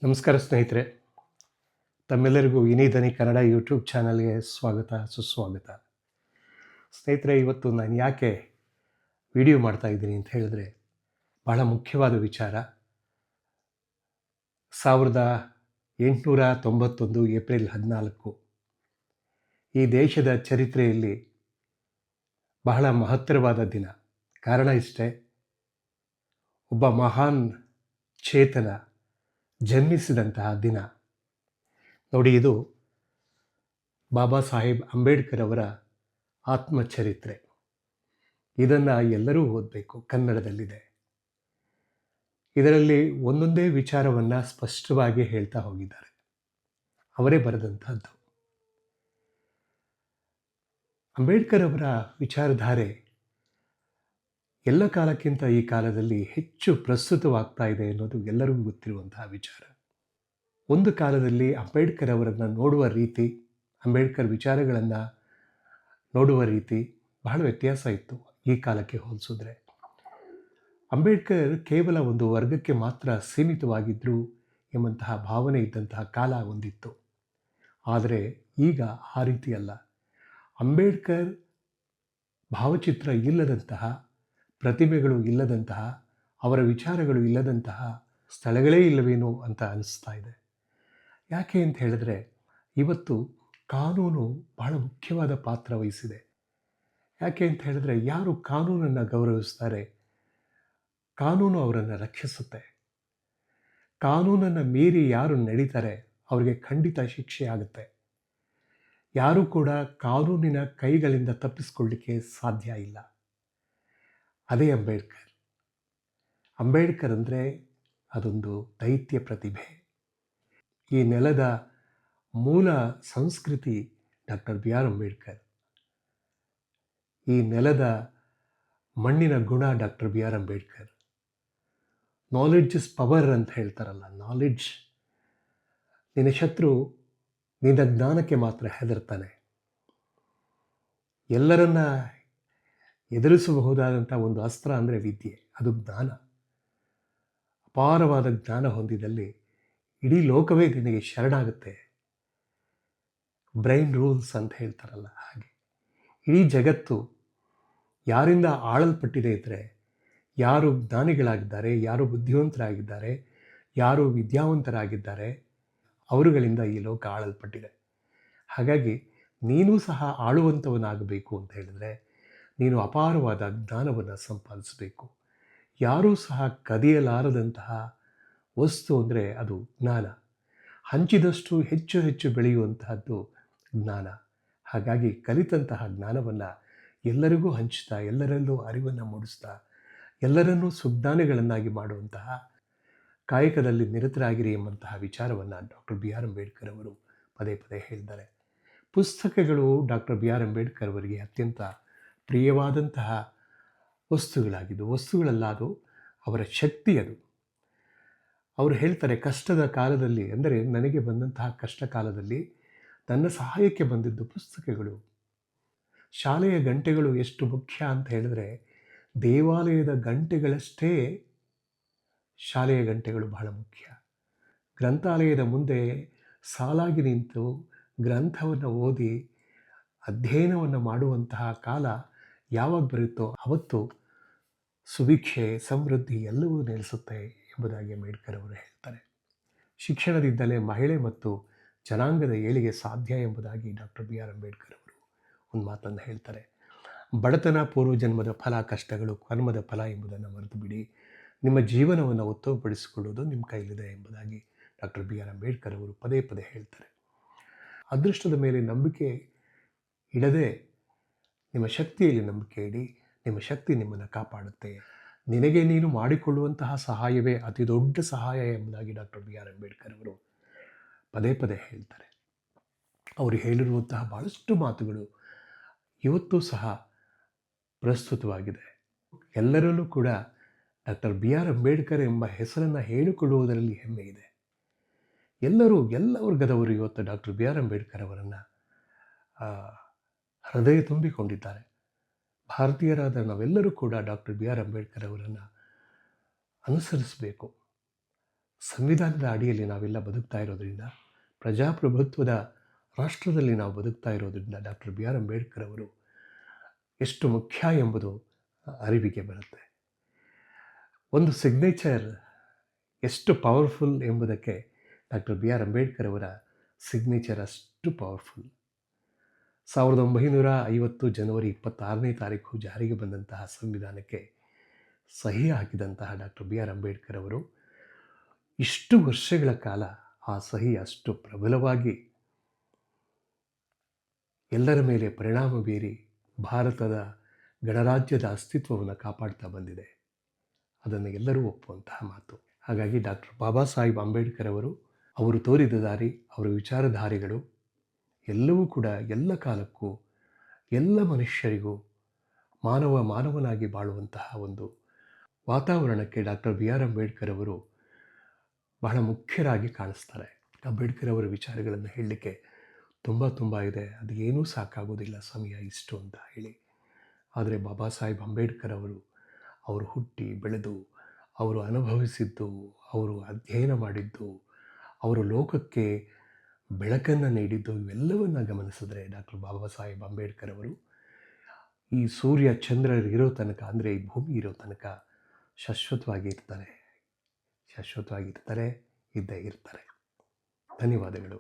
ನಮಸ್ಕಾರ ಸ್ನೇಹಿತರೆ, ತಮ್ಮೆಲ್ಲರಿಗೂ ವಿನೀಧನಿ ಕನ್ನಡ ಯೂಟ್ಯೂಬ್ ಚಾನಲ್ಗೆ ಸ್ವಾಗತ ಸುಸ್ವಾಗತ. ಸ್ನೇಹಿತರೆ, ಇವತ್ತು ನಾನು ಯಾಕೆ ವಿಡಿಯೋ ಮಾಡ್ತಾ ಇದ್ದೀನಿ ಅಂತ ಹೇಳಿದ್ರೆ ಬಹಳ ಮುಖ್ಯವಾದ ವಿಚಾರ. 1891 ಏಪ್ರಿಲ್ 14 ಈ ದೇಶದ ಚರಿತ್ರೆಯಲ್ಲಿ ಬಹಳ ಮಹತ್ತರವಾದ ದಿನ. ಕಾರಣ ಇಷ್ಟೇ, ಒಬ್ಬ ಮಹಾನ್ ಚೇತನ ಜನ್ಮಿಸಿದಂತಹ ದಿನ. ನೋಡಿ, ಇದು ಬಾಬಾ ಸಾಹೇಬ್ ಅಂಬೇಡ್ಕರ್ ಅವರ ಆತ್ಮಚರಿತ್ರೆ. ಇದನ್ನು ಎಲ್ಲರೂ ಓದಬೇಕು, ಕನ್ನಡದಲ್ಲಿದೆ. ಇದರಲ್ಲಿ ಒಂದೊಂದೇ ವಿಚಾರವನ್ನು ಸ್ಪಷ್ಟವಾಗಿ ಹೇಳ್ತಾ ಹೋಗಿದ್ದಾರೆ. ಅವರೇ ಬರೆದಂಥದ್ದು. ಅಂಬೇಡ್ಕರ್ ಅವರ ವಿಚಾರಧಾರೆ ಎಲ್ಲ ಕಾಲಕ್ಕಿಂತ ಈ ಕಾಲದಲ್ಲಿ ಹೆಚ್ಚು ಪ್ರಸ್ತುತವಾಗ್ತಾ ಇದೆ ಅನ್ನೋದು ಎಲ್ಲರಿಗೂ ಗೊತ್ತಿರುವಂತಹ ವಿಚಾರ. ಒಂದು ಕಾಲದಲ್ಲಿ ಅಂಬೇಡ್ಕರ್ ಅವರನ್ನು ನೋಡುವ ರೀತಿ, ಅಂಬೇಡ್ಕರ್ ವಿಚಾರಗಳನ್ನು ನೋಡುವ ರೀತಿ ಬಹಳ ವ್ಯತ್ಯಾಸ ಇತ್ತು ಈ ಕಾಲಕ್ಕೆ ಹೋಲಿಸಿದ್ರೆ. ಅಂಬೇಡ್ಕರ್ ಕೇವಲ ಒಂದು ವರ್ಗಕ್ಕೆ ಮಾತ್ರ ಸೀಮಿತವಾಗಿದ್ದರು ಎಂಬಂತಹ ಭಾವನೆ ಇದ್ದಂತಹ ಕಾಲ ಒಂದಿತ್ತು. ಆದರೆ ಈಗ ಆ ರೀತಿ ಅಲ್ಲ. ಅಂಬೇಡ್ಕರ್ ಭಾವಚಿತ್ರ ಇಲ್ಲದಂತಹ, ಪ್ರತಿಮೆಗಳು ಇಲ್ಲದಂತಹ, ಅವರ ವಿಚಾರಗಳು ಇಲ್ಲದಂತಹ ಸ್ಥಳಗಳೇ ಇಲ್ಲವೇನೋ ಅಂತ ಅನಿಸ್ತಾ ಇದೆ. ಯಾಕೆ ಅಂತ ಹೇಳಿದ್ರೆ, ಇವತ್ತು ಕಾನೂನು ಬಹಳ ಮುಖ್ಯವಾದ ಪಾತ್ರ ವಹಿಸಿದೆ. ಯಾಕೆ ಅಂತ ಹೇಳಿದ್ರೆ, ಯಾರು ಕಾನೂನನ್ನು ಗೌರವಿಸ್ತಾರೆ, ಕಾನೂನು ಅವರನ್ನು ರಕ್ಷಿಸುತ್ತೆ. ಕಾನೂನನ್ನು ಮೀರಿ ಯಾರು ನಡೀತಾರೆ ಅವರಿಗೆ ಖಂಡಿತ ಶಿಕ್ಷೆ ಆಗುತ್ತೆ. ಯಾರೂ ಕೂಡ ಕಾನೂನಿನ ಕೈಗಳಿಂದ ತಪ್ಪಿಸ್ಕೊಳ್ಳಿಕ್ಕೆ ಸಾಧ್ಯ ಇಲ್ಲ. ಅದೇ ಅಂಬೇಡ್ಕರ್. ಅಂಬೇಡ್ಕರ್ ಅಂದರೆ ಅದೊಂದು ದೈತ್ಯ ಪ್ರತಿಭೆ. ಈ ನೆಲದ ಮೂಲ ಸಂಸ್ಕೃತಿ ಡಾಕ್ಟರ್ ಬಿ ಆರ್ ಅಂಬೇಡ್ಕರ್. ಈ ನೆಲದ ಮಣ್ಣಿನ ಗುಣ doctor B R Ambedkar. Knowledge is power ಅಂತ ಹೇಳ್ತಾರಲ್ಲ, ನಾಲೆಡ್ಜ್. ನಿನ್ನ ಶತ್ರು ನಿನ್ನ ಜ್ಞಾನಕ್ಕೆ ಮಾತ್ರ ಹೆದರ್ತಾನೆ. ಎಲ್ಲರನ್ನ ಎದುರಿಸಬಹುದಾದಂಥ ಒಂದು ಅಸ್ತ್ರ ಅಂದರೆ ವಿದ್ಯೆ, ಅದು ಜ್ಞಾನ. ಅಪಾರವಾದ ಜ್ಞಾನ ಹೊಂದಿದಲ್ಲಿ ಇಡೀ ಲೋಕವೇ ನಿನಗೆ ಶರಣಾಗುತ್ತೆ. ಬ್ರೈನ್ ರೂಲ್ಸ್ ಅಂತ ಹೇಳ್ತಾರಲ್ಲ, ಹಾಗೆ ಇಡೀ ಜಗತ್ತು ಯಾರಿಂದ ಆಳಲ್ಪಟ್ಟಿದೆ ಇದ್ದರೆ, ಯಾರು ಜ್ಞಾನಿಗಳಾಗಿದ್ದಾರೆ, ಯಾರು ಬುದ್ಧಿವಂತರಾಗಿದ್ದಾರೆ, ಯಾರು ವಿದ್ಯಾವಂತರಾಗಿದ್ದಾರೆ, ಅವರುಗಳಿಂದ ಈ ಲೋಕ ಆಳಲ್ಪಟ್ಟಿದೆ. ಹಾಗಾಗಿ ನೀನೂ ಸಹ ಆಳುವಂಥವನಾಗಬೇಕು ಅಂತ ಹೇಳಿದ್ರೆ ನೀನು ಅಪಾರವಾದ ಜ್ಞಾನವನ್ನು ಸಂಪಾದಿಸಬೇಕು. ಯಾರೂ ಸಹ ಕದಿಯಲಾರದಂತಹ ವಸ್ತು ಅಂದರೆ ಅದು ಜ್ಞಾನ. ಹಂಚಿದಷ್ಟು ಹೆಚ್ಚು ಹೆಚ್ಚು ಬೆಳೆಯುವಂತಹದ್ದು ಜ್ಞಾನ. ಹಾಗಾಗಿ ಕಲಿತಂತಹ ಜ್ಞಾನವನ್ನು ಎಲ್ಲರಿಗೂ ಹಂಚ್ತಾ, ಎಲ್ಲರಲ್ಲೂ ಅರಿವನ್ನು ಮೂಡಿಸ್ತಾ, ಎಲ್ಲರನ್ನೂ ಸುಜ್ಞಾನಿಗಳನ್ನಾಗಿ ಮಾಡುವಂತಹ ಕಾಯಕದಲ್ಲಿ ನಿರತರಾಗಿರಿ ಎಂಬಂತಹ ವಿಚಾರವನ್ನು ಡಾಕ್ಟರ್ ಬಿ ಆರ್ ಅಂಬೇಡ್ಕರ್ ಅವರು ಪದೇ ಪದೇ ಹೇಳಿದ್ದಾರೆ. ಪುಸ್ತಕಗಳು ಡಾಕ್ಟರ್ ಬಿ ಆರ್ ಅಂಬೇಡ್ಕರ್ ಅವರಿಗೆ ಅತ್ಯಂತ ಪ್ರಿಯವಾದಂತಹ ವಸ್ತುಗಳಲ್ಲ, ಅದು ಅವರ ಶಕ್ತಿ. ಅದು ಅವರು ಹೇಳ್ತಾರೆ, ಕಷ್ಟದ ಕಾಲದಲ್ಲಿ, ಅಂದರೆ ನನಗೆ ಬಂದಂತಹ ಕಷ್ಟ ಕಾಲದಲ್ಲಿ ನನ್ನ ಸಹಾಯಕ್ಕೆ ಬಂದಿದ್ದು ಪುಸ್ತಕಗಳು. ಶಾಲೆಯ ಗಂಟೆಗಳು ಎಷ್ಟು ಮುಖ್ಯ ಅಂತ ಹೇಳಿದ್ರೆ, ದೇವಾಲಯದ ಗಂಟೆಗಳಷ್ಟೇ ಶಾಲೆಯ ಗಂಟೆಗಳು ಬಹಳ ಮುಖ್ಯ. ಗ್ರಂಥಾಲಯದ ಮುಂದೆ ಸಾಲಾಗಿ ನಿಂತು ಗ್ರಂಥವನ್ನು ಓದಿ ಅಧ್ಯಯನವನ್ನು ಮಾಡುವಂತಹ ಕಾಲ ಯಾವಾಗ ಬರುತ್ತೋ ಅವತ್ತು ಸುಭಿಕ್ಷೆ, ಸಮೃದ್ಧಿ ಎಲ್ಲವೂ ನೆಲೆಸುತ್ತೆ ಎಂಬುದಾಗಿ ಅಂಬೇಡ್ಕರ್ ಅವರು ಹೇಳ್ತಾರೆ. ಶಿಕ್ಷಣದಿಂದಲೇ ಮಹಿಳೆ ಮತ್ತು ಜನಾಂಗದ ಏಳಿಗೆ ಸಾಧ್ಯ ಎಂಬುದಾಗಿ ಡಾಕ್ಟರ್ ಬಿ ಆರ್ ಅಂಬೇಡ್ಕರ್ ಅವರು ಒಂದು ಮಾತನ್ನು ಹೇಳ್ತಾರೆ. ಬಡತನ ಪೂರ್ವಜನ್ಮದ ಫಲ, ಕಷ್ಟಗಳು ಕರ್ಮದ ಫಲ ಎಂಬುದನ್ನು ಮರೆತು ಬಿಡಿ. ನಿಮ್ಮ ಜೀವನವನ್ನು ಉತ್ತಮಪಡಿಸಿಕೊಳ್ಳುವುದು ನಿಮ್ಮ ಕೈಲಿದೆ ಎಂಬುದಾಗಿ ಡಾಕ್ಟರ್ ಬಿ ಆರ್ ಅಂಬೇಡ್ಕರ್ ಅವರು ಪದೇ ಪದೇ ಹೇಳ್ತಾರೆ. ಅದೃಷ್ಟದ ಮೇಲೆ ನಂಬಿಕೆ ಇಡದೆ ನಿಮ್ಮ ಶಕ್ತಿಯಲ್ಲಿ ನಂಬಿಕೆ ಇಡಿ. ನಿಮ್ಮ ಶಕ್ತಿ ನಿಮ್ಮನ್ನು ಕಾಪಾಡುತ್ತೆ. ನಿನಗೆ ನೀನು ಮಾಡಿಕೊಳ್ಳುವಂತಹ ಸಹಾಯವೇ ಅತಿ ದೊಡ್ಡ ಸಹಾಯ ಎಂಬುದಾಗಿ ಡಾಕ್ಟರ್ ಬಿ ಆರ್ ಅಂಬೇಡ್ಕರ್ ಅವರು ಪದೇ ಪದೇ ಹೇಳ್ತಾರೆ. ಅವರು ಹೇಳಿರುವಂತಹ ಭಾಳಷ್ಟು ಮಾತುಗಳು ಇವತ್ತೂ ಸಹ ಪ್ರಸ್ತುತವಾಗಿದೆ. ಎಲ್ಲರಲ್ಲೂ ಕೂಡ ಡಾಕ್ಟರ್ ಬಿ ಆರ್ ಅಂಬೇಡ್ಕರ್ ಎಂಬ ಹೆಸರನ್ನು ಹೇಳಿಕೊಳ್ಳುವುದರಲ್ಲಿ ಹೆಮ್ಮೆ ಇದೆ. ಎಲ್ಲ ವರ್ಗದವರು ಇವತ್ತು ಡಾಕ್ಟರ್ ಬಿ ಆರ್ ಅಂಬೇಡ್ಕರ್ ಅವರನ್ನು ಹೃದಯ ತುಂಬಿಕೊಂಡಿದ್ದಾರೆ. ಭಾರತೀಯರಾದ ನಾವೆಲ್ಲರೂ ಕೂಡ ಡಾಕ್ಟರ್ ಬಿ ಆರ್ ಅಂಬೇಡ್ಕರ್ ಅವರನ್ನು ಅನುಸರಿಸಬೇಕು, ಸಂವಿಧಾನದ ಅಡಿಯಲ್ಲಿ ನಾವೆಲ್ಲ ಬದುಕ್ತಾ ಇರೋದ್ರಿಂದ, ಪ್ರಜಾಪ್ರಭುತ್ವದ ರಾಷ್ಟ್ರದಲ್ಲಿ ನಾವು ಬದುಕ್ತಾ ಇರೋದ್ರಿಂದ ಡಾಕ್ಟರ್ ಬಿ ಆರ್ ಅಂಬೇಡ್ಕರ್ ಅವರು ಎಷ್ಟು ಮುಖ್ಯ ಎಂಬುದು ಅರಿವಿಗೆ ಬರುತ್ತೆ. ಒಂದು ಸಿಗ್ನೇಚರ್ ಎಷ್ಟು ಪವರ್ಫುಲ್ ಎಂಬುದಕ್ಕೆ ಡಾಕ್ಟರ್ ಬಿ ಆರ್ ಅಂಬೇಡ್ಕರ್ ಅವರ ಸಿಗ್ನೇಚರ್ ಅಷ್ಟು ಪವರ್ಫುಲ್. 1950 ಜನವರಿ 26ನೇ ತಾರೀಕು ಜಾರಿಗೆ ಬಂದಂತಹ ಸಂವಿಧಾನಕ್ಕೆ ಸಹಿ ಹಾಕಿದಂತಹ ಡಾಕ್ಟರ್ ಬಿ ಆರ್ ಅಂಬೇಡ್ಕರ್ ಅವರು ಇಷ್ಟು ವರ್ಷಗಳ ಕಾಲ ಆ ಸಹಿ ಅಷ್ಟು ಪ್ರಬಲವಾಗಿ ಎಲ್ಲರ ಮೇಲೆ ಪರಿಣಾಮ ಬೀರಿ ಭಾರತದ ಗಣರಾಜ್ಯದ ಅಸ್ತಿತ್ವವನ್ನು ಕಾಪಾಡ್ತಾ ಬಂದಿದೆ. ಅದನ್ನು ಎಲ್ಲರೂ ಒಪ್ಪುವಂತಹ ಮಾತು. ಹಾಗಾಗಿ ಡಾಕ್ಟರ್ ಬಾಬಾ ಸಾಹೇಬ್ ಅಂಬೇಡ್ಕರ್ ಅವರು ತೋರಿದ ದಾರಿ, ಅವರ ವಿಚಾರಧಾರೆಗಳು ಎಲ್ಲವೂ ಕೂಡ ಎಲ್ಲ ಕಾಲಕ್ಕೂ ಎಲ್ಲ ಮನುಷ್ಯರಿಗೂ ಮಾನವನಾಗಿ ಬಾಳುವಂತಹ ಒಂದು ವಾತಾವರಣಕ್ಕೆ ಡಾಕ್ಟರ್ ಬಿ ಆರ್ ಅಂಬೇಡ್ಕರ್ ಅವರು ಬಹಳ ಮುಖ್ಯರಾಗಿ ಕಾಣಿಸ್ತಾರೆ. ಅಂಬೇಡ್ಕರ್ ಅವರ ವಿಚಾರಗಳನ್ನು ಹೇಳಲಿಕ್ಕೆ ತುಂಬ ಇದೆ. ಅದು ಏನೂ ಸಾಕಾಗೋದಿಲ್ಲ ಸಮಯ ಇಷ್ಟು ಅಂತ ಹೇಳಿ. ಆದರೆ ಬಾಬಾ ಸಾಹೇಬ್ ಅಂಬೇಡ್ಕರ್ ಅವರು ಹುಟ್ಟಿ ಬೆಳೆದು, ಅವರು ಅನುಭವಿಸಿದ್ದು, ಅವರು ಅಧ್ಯಯನ ಮಾಡಿದ್ದು, ಅವರು ಲೋಕಕ್ಕೆ ಬೆಳಕನ್ನು ನೀಡಿದ್ದು, ಇವೆಲ್ಲವನ್ನು ಗಮನಿಸಿದ್ರೆ ಡಾಕ್ಟರ್ ಬಾಬಾ ಸಾಹೇಬ್ ಅಂಬೇಡ್ಕರ್ ಅವರು ಈ ಸೂರ್ಯ ಚಂದ್ರರು ಇರೋ ತನಕ, ಅಂದರೆ ಈ ಭೂಮಿ ಇರೋ ತನಕ ಶಾಶ್ವತವಾಗಿ ಇರ್ತಾರೆ, ಇದ್ದೇ ಇರ್ತಾರೆ. ಧನ್ಯವಾದಗಳು.